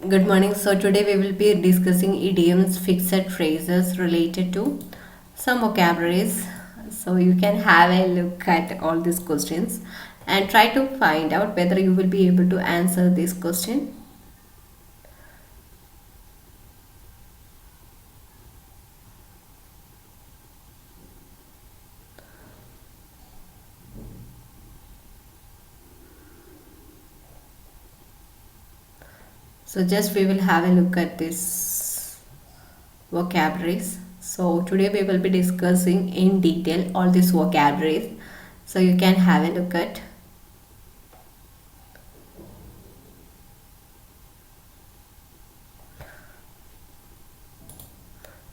Good morning. So today we will be discussing idioms, fixed phrases related to some vocabularies. So you can have a look at all these questions and try to find out whether you will be able to answer this question. So just we will have a look at this vocabularies. So today we will be discussing in detail all these vocabularies. So you can have a look at.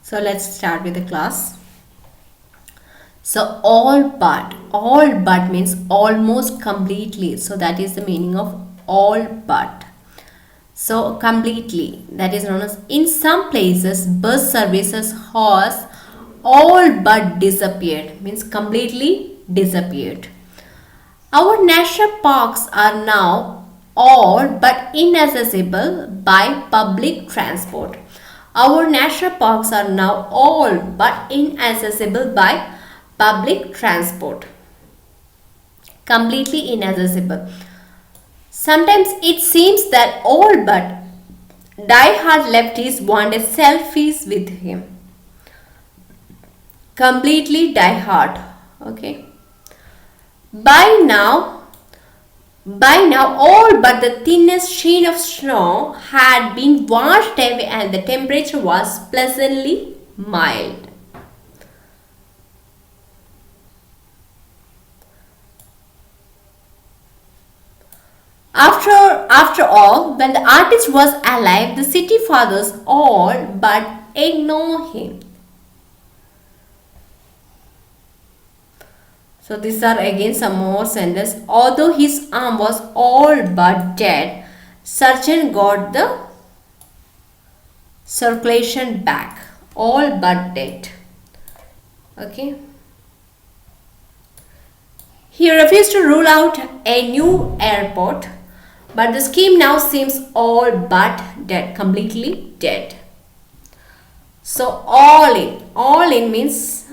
So let's start with the class. So all but means almost completely. So that is the meaning of all but. So completely, that is known as in some places bus services has all but disappeared, means completely disappeared. Our national parks are now all but inaccessible by public transport. Our national parks are now all but inaccessible by public transport. Completely inaccessible. Sometimes it seems that all but die-hard lefties wanted selfies with him. Completely die-hard. Okay. By now, all but the thinnest sheen of snow had been washed away and the temperature was pleasantly mild. After all, when the artist was alive, the city fathers all but ignore him. So these are again some more sentences. Although his arm was all but dead, surgeon got the circulation back. All but dead. Okay. He refused to rule out a new airport, but the scheme now seems all but dead, completely dead. So all in means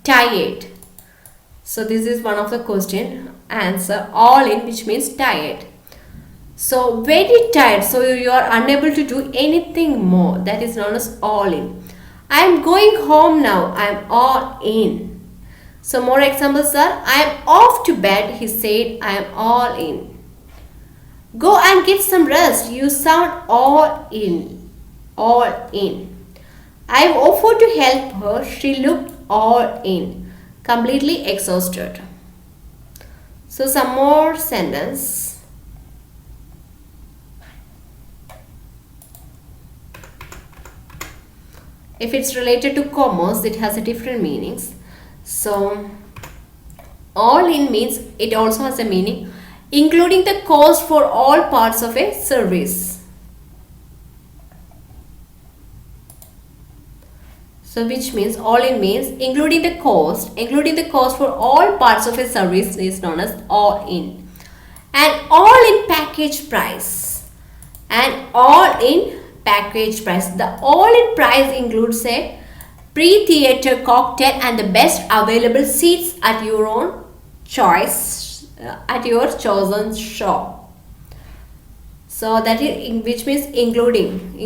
tired. So this is one of the question answer, all in, which means tired. So very tired, so you are unable to do anything more, that is known as all in. I am going home now, I am all in. So more examples are, I am off to bed, he said, I am all in. Go and get some rest, you sound all in. All in. I have offered to help her, she looked all in. Completely exhausted. So some more sentence. If it's related to commerce, it has a different meanings. So all in means it also has a meaning including the cost for all parts of a service. So which means all in means including the cost for all parts of a service is known as all in. And all in package price. And all in package price. The all in price includes a pre-theater cocktail and the best available seats at your own choice, at your chosen shop. So that is which means including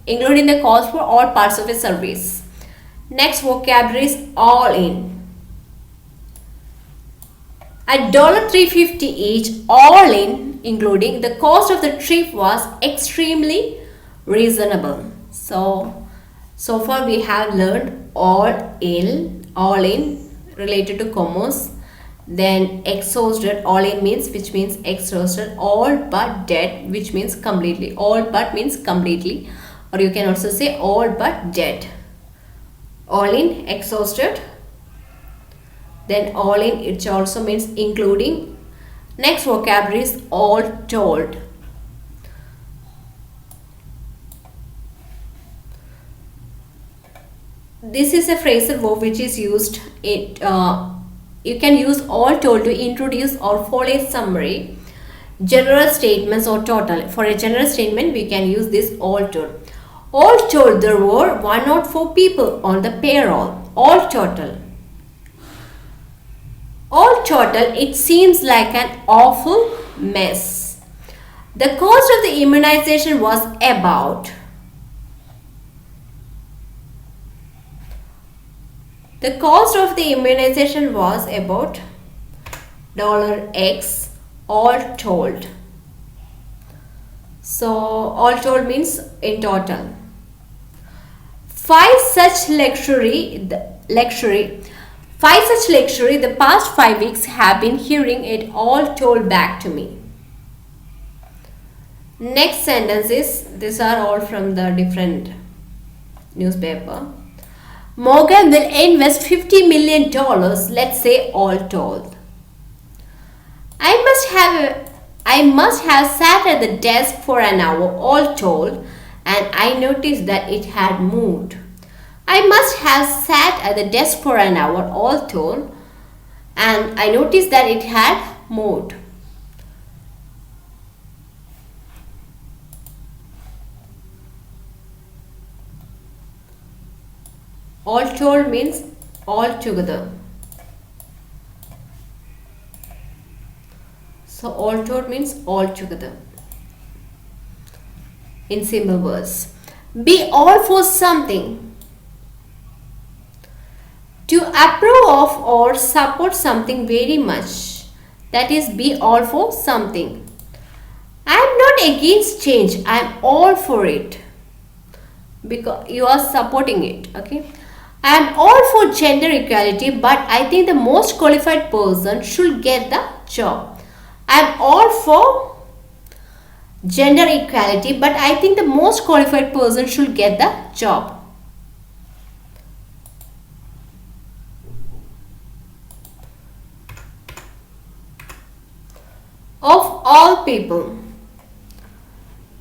the cost for all parts of a service. Next vocabulary is all in. At $3.50 each, all in, including the cost of the trip, was extremely reasonable. So far we have learned all in related to commerce. Then exhausted, all in means which means exhausted. All but dead, which means completely. All but means completely, or you can also say all but dead. All in, exhausted. Then all in, it also means including. Next vocabulary is all told. This is a phrasal verb which is used. You can use all told to introduce or follow a summary. general statements or total. For a general statement, we can use this all told. All told, there were 104 people on the payroll. All total. All total, it seems like an awful mess. The cost of the immunization was about. The cost of the immunization was about $X all told. So all told means in total. Five such luxury the past 5 weeks have been hearing it all told back to me. Next sentence is, these are all from the different newspaper. Morgan will invest $50 million, let's say all told. I must have sat at the desk for an hour all told, and I noticed that it had moved. I must have sat at the desk for an hour all told, and I noticed that it had moved. All told means all together. So all told means all together. In simple words. Be all for something. To approve of or support something very much. That is, be all for something. I am not against change. I am all for it. Because you are supporting it. Okay. I am all for gender equality, but I think the most qualified person should get the job. I am all for gender equality, but I think the most qualified person should get the job. Of all people,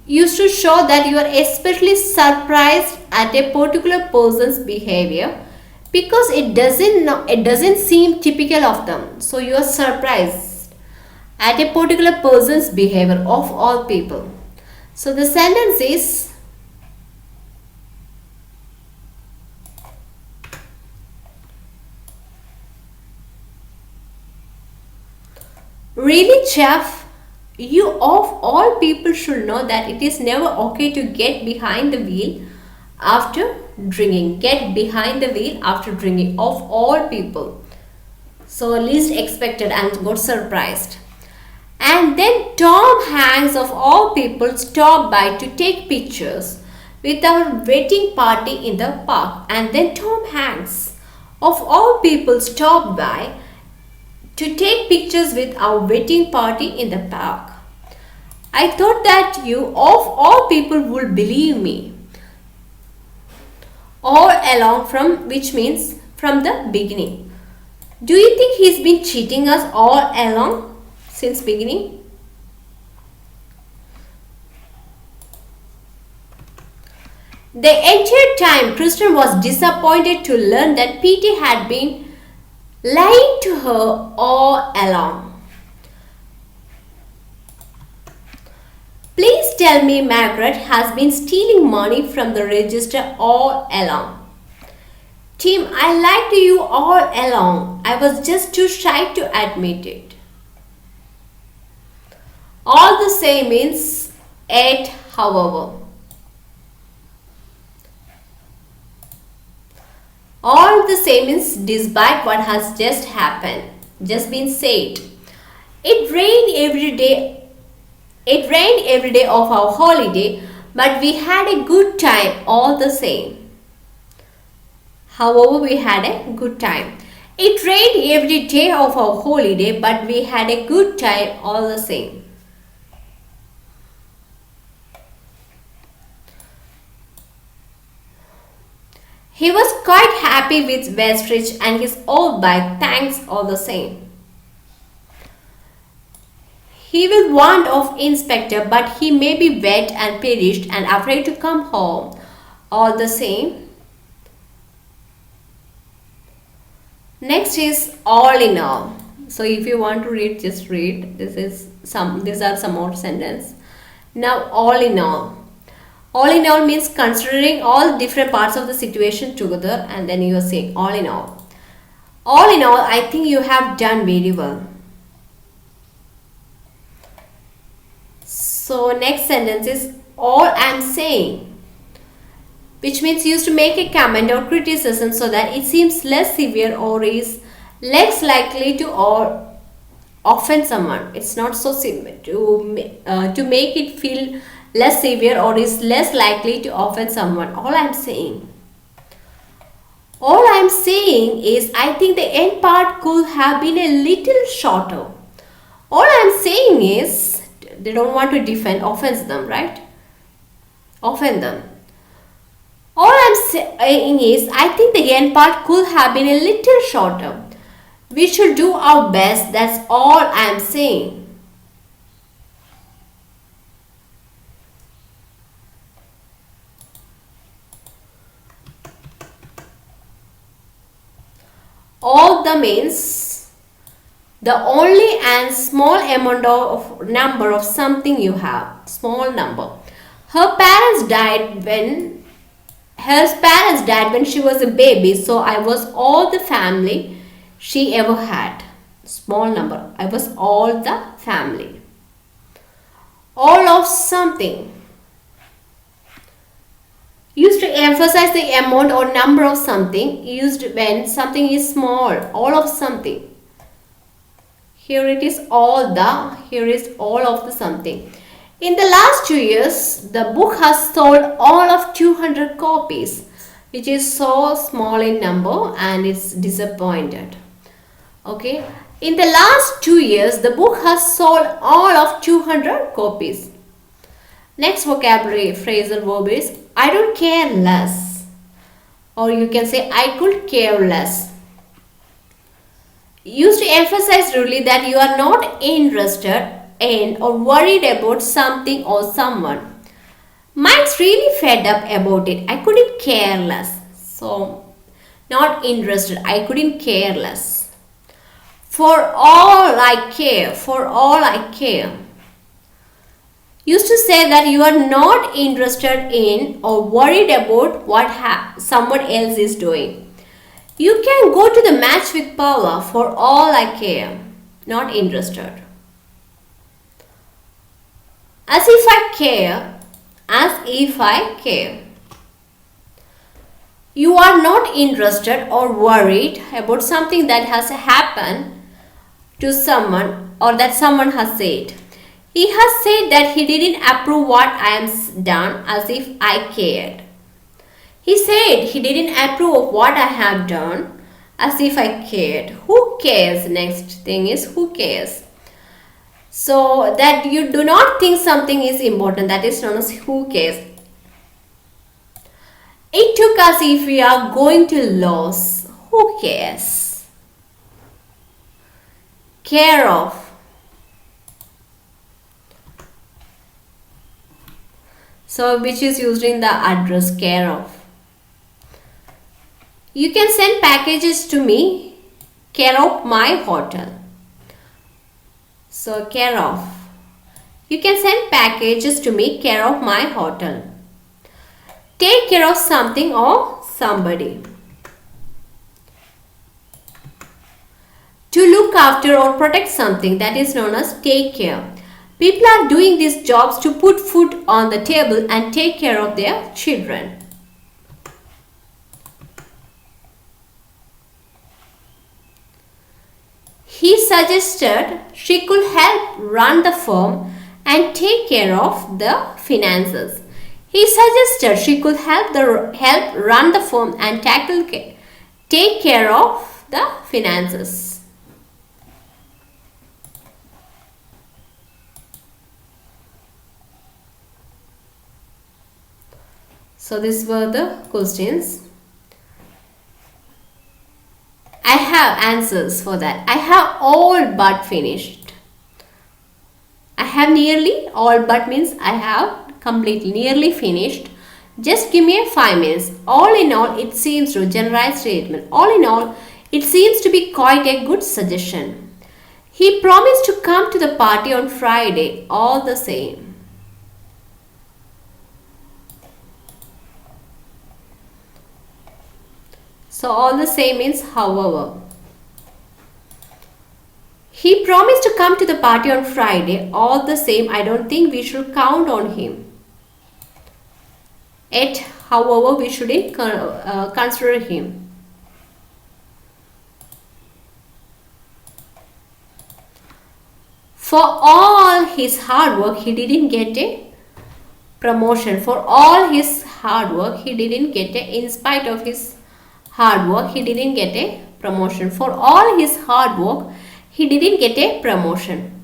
used to show that you are especially surprised at a particular person's behavior because it doesn't seem typical of them. So you are surprised at a particular person's behavior of all people. So the sentence is, really, Jeff? You of all people should know that it is never okay to get behind the wheel after drinking. Get behind the wheel after drinking, of all people. So least expected and got surprised. And then Tom Hanks of all people stopped by to take pictures with our wedding party in the park. And then Tom Hanks of all people stopped by to take pictures with our wedding party in the park. I thought that you of all people would believe me all along, from which means from the beginning. Do you think he's been cheating us all along since beginning? The entire time Kristen was disappointed to learn that Petey had been lying to her all along. Please tell me Margaret has been stealing money from the register all along. Tim, I liked you all along. I was just too shy to admit it. All the same means yet, however. All the same is despite what has just happened, just been said. It rained every day. It rained every day of our holiday, but we had a good time all the same. However, we had a good time. It rained every day of our holiday, but we had a good time all the same. He was quite happy with Westridge and his old bike, thanks all the same. He will want of Inspector, but he may be wet and perished and afraid to come home all the same. Next is all in all. So if you want to read, just read. These are some more sentences. Now, all in all. All in all means considering all different parts of the situation together, and then you are saying all in all. All in all, I think you have done very well. So next sentence is all I'm saying, which means used to make a comment or criticism so that it seems less severe or is less likely to or offend someone. It's not so simple to make it feel less severe or is less likely to offend someone. All I'm saying is I think the end part could have been a little shorter. All I'm saying is they don't want to offend them, right? Offend them. All I'm saying is I think the end part could have been a little shorter. We should do our best. That's all I'm saying. All the means the only and small amount of number of something you have. Small number. Her parents died when she was a baby, so I was all the family she ever had. Small number. I was all the family. All of something. Used to emphasize the amount or number of something used when something is small. All of something. Here it is all the. Here is all of the something. In the last 2 years, the book has sold all of 200 copies, which is so small in number and it's disappointed. Okay. In the last 2 years, the book has sold all of 200 copies. Next vocabulary phrasal verb is I don't care less. Or you can say I could care less. Used to emphasize really that you are not interested in or worried about something or someone. Mine's really fed up about it. I couldn't care less. So, not interested. I couldn't care less. For all I care. For all I care. Used to say that you are not interested in or worried about what someone else is doing. You can go to the match with Paula for all I care. Not interested. As if I care. As if I care. You are not interested or worried about something that has happened to someone or that someone has said. He has said that he didn't approve what I am done as if I cared. He said he didn't approve of what I have done as if I cared. Who cares? Next thing is who cares? So that you do not think something is important, that is known as who cares. It took us if we are going to lose. Who cares? Care of. So which is used in the address care of. You can send packages to me, care of my hotel. So care of. You can send packages to me, care of my hotel. Take care of something or somebody. To look after or protect something, that is known as take care. People are doing these jobs to put food on the table and take care of their children. He suggested she could help run the firm and take care of the finances. He suggested she could help run the firm and take care of the finances. So these were the questions. I have answers for that. I have all but finished. I have nearly, all but means I have completely, nearly finished. Just give me 5 minutes. All in all, it seems to generalize statement. All in all, it seems to be quite a good suggestion. He promised to come to the party on Friday, all the same. So, all the same means however. He promised to come to the party on Friday, all the same, I don't think we should count on him. Yet, however, we shouldn't consider him. For all his hard work, he didn't get a promotion. For all his hard work, he didn't get a, in spite of his hard work, he didn't get a promotion. For all his hard work, he didn't get a promotion.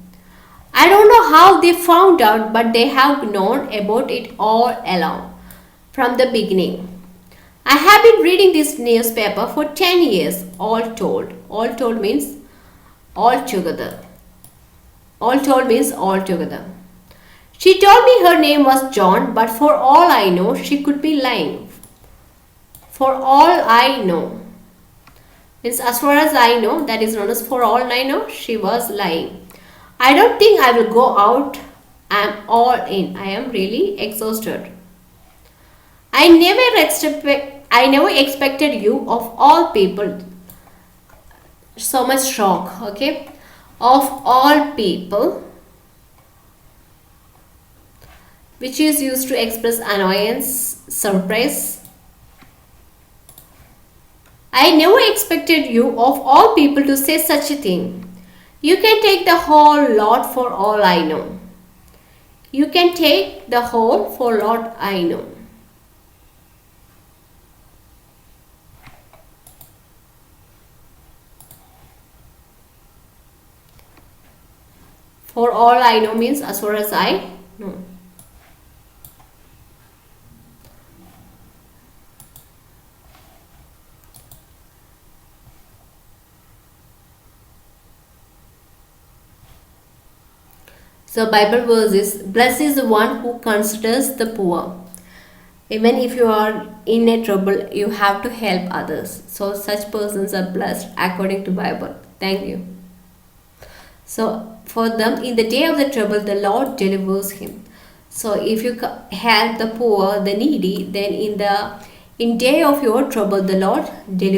I don't know how they found out, but they have known about it all along, from the beginning. I have been reading this newspaper for 10 years, all told. All told means all together. All told means all together. She told me her name was John, but for all I know, she could be lying. For all I know. Means as far as I know, that is known as for all I know, she was lying. I don't think I will go out. I am all in. I am really exhausted. I never expected you of all people. So much shock, okay? Of all people, which is used to express annoyance, surprise. I never expected you of all people to say such a thing. You can take the whole lot for all I know. You can take the whole for lot I know. For all I know means as far as I know. So Bible verse is, blessed is the one who considers the poor. Even if you are in a trouble, you have to help others. So such persons are blessed according to Bible. Thank you. So for them in the day of the trouble, the Lord delivers him. So if you help the poor, the needy, then in day of your trouble, the Lord delivers.